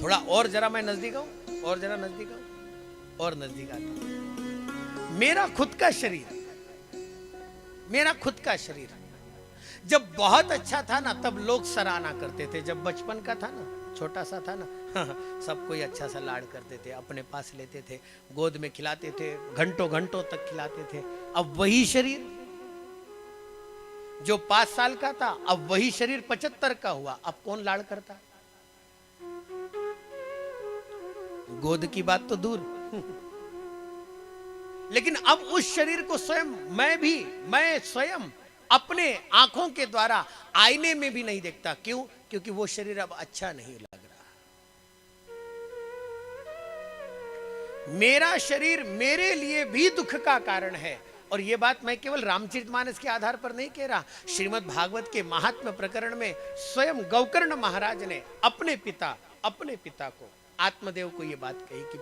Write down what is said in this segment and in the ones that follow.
थोड़ा और जरा मैं नजदीक आऊं, और जरा नजदीक आऊं, और नजदीक आता हूं। मेरा खुद का शरीर, मेरा खुद का शरीर जब बहुत अच्छा था ना, तब लोग सराहना करते थे। जब बचपन का था ना, छोटा सा था ना, सब कोई अच्छा सा लाड करते थे, अपने पास लेते थे, गोद में खिलाते थे, घंटों घंटों तक खिलाते थे। अब वही शरीर जो 5 साल का था, अब वही शरीर 75 का हुआ, अब कौन लाड करता? गोद की बात तो दूर। लेकिन अब उस शरीर को स्वयं मैं स्वयं अपने आंखों के द्वारा आईने में भी नहीं देखता। क्यों? क्योंकि वो शरीर अब अच्छा नहीं लग रहा। मेरा शरीर मेरे लिए भी दुख का कारण है। और यह बात मैं केवल रामचरितमानस के आधार पर नहीं कह रहा। श्रीमद् भागवत के महात्म्य प्रकरण में स्वयं गौकर्ण महाराज ने अपने पिता को, आत्मदेव को यह बात कही कि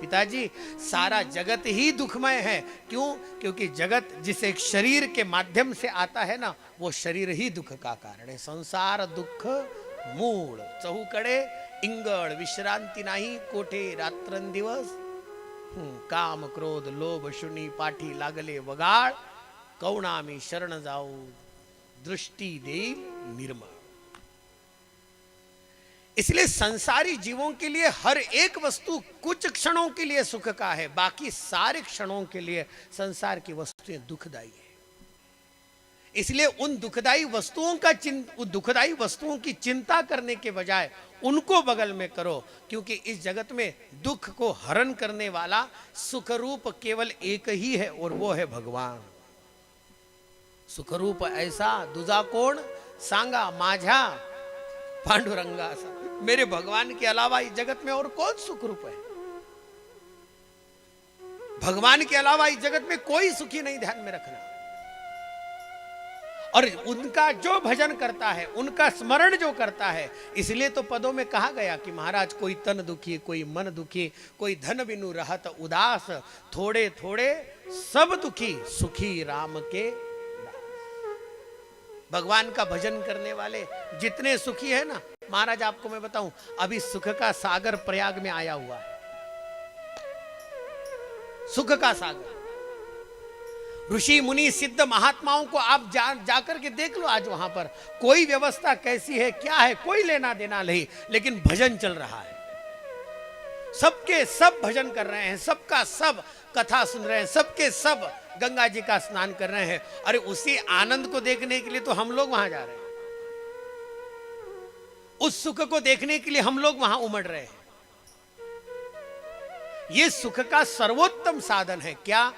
पिताजी, सारा जगत ही दुखमय है। क्यों? क्योंकि जगत जिस एक शरीर के माध्यम से आता है ना, वो शरीर ही दुख का कारण है। संसार दुख मूल चहुकडे इंगळ विश्रांती नाही, कोठे रात्रंदिवस काम क्रोध लोभ शुनी पाठी लागले वगाळ, कवणामी शरण जाऊ दृष्टि देईल निर्मळ। इसलिए संसारी जीवों के लिए हर एक वस्तु कुछ क्षणों के लिए सुख का है, बाकी सारे क्षणों के लिए संसार की वस्तुएं दुखदाई है। इसलिए उन दुखदाई वस्तुओं की चिंता करने के बजाय उनको बगल में करो, क्योंकि इस जगत में दुख को हरण करने वाला सुख रूप केवल एक ही है, और वो है भगवान। सुख रूप ऐसा दुजा कोण सांगा माझ्या पांडुरंगा सा। मेरे भगवान के अलावा इस जगत में और कौन सुख रूप है? भगवान के अलावा इस जगत में कोई सुखी नहीं, ध्यान में रखना। और उनका जो भजन करता है, उनका स्मरण जो करता है, इसलिए तो पदों में कहा गया कि महाराज कोई तन दुखी, कोई मन दुखी, कोई धन बिनु रहत उदास, थोड़े थोड़े सब दुखी, सुखी राम के दास। भगवान का भजन करने वाले जितने सुखी है ना, महाराज आपको मैं बताऊं, अभी सुख का सागर प्रयाग में आया हुआ है। सुख का सागर, ऋषि मुनि सिद्ध महात्माओं को आप जाकर के देख लो। आज वहां पर कोई व्यवस्था कैसी है, क्या है, कोई लेना देना नहीं, लेकिन भजन चल रहा है। सबके सब भजन कर रहे हैं, सबका सब कथा सुन रहे हैं, सबके सब गंगा जी का स्नान कर रहे हैं। अरे उसी आनंद को देखने के लिए तो हम लोग वहां जा रहे हैं, उस सुख को देखने के लिए हम लोग वहां उमड़ रहे हैं। यह सुख का सर्वोत्तम साधन है। क्या?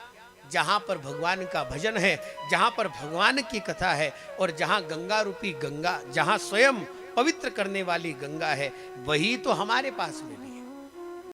जहां पर भगवान का भजन है, जहां पर भगवान की कथा है, और जहां गंगा रूपी गंगा, जहां स्वयं पवित्र करने वाली गंगा है, वही तो हमारे पास में भी।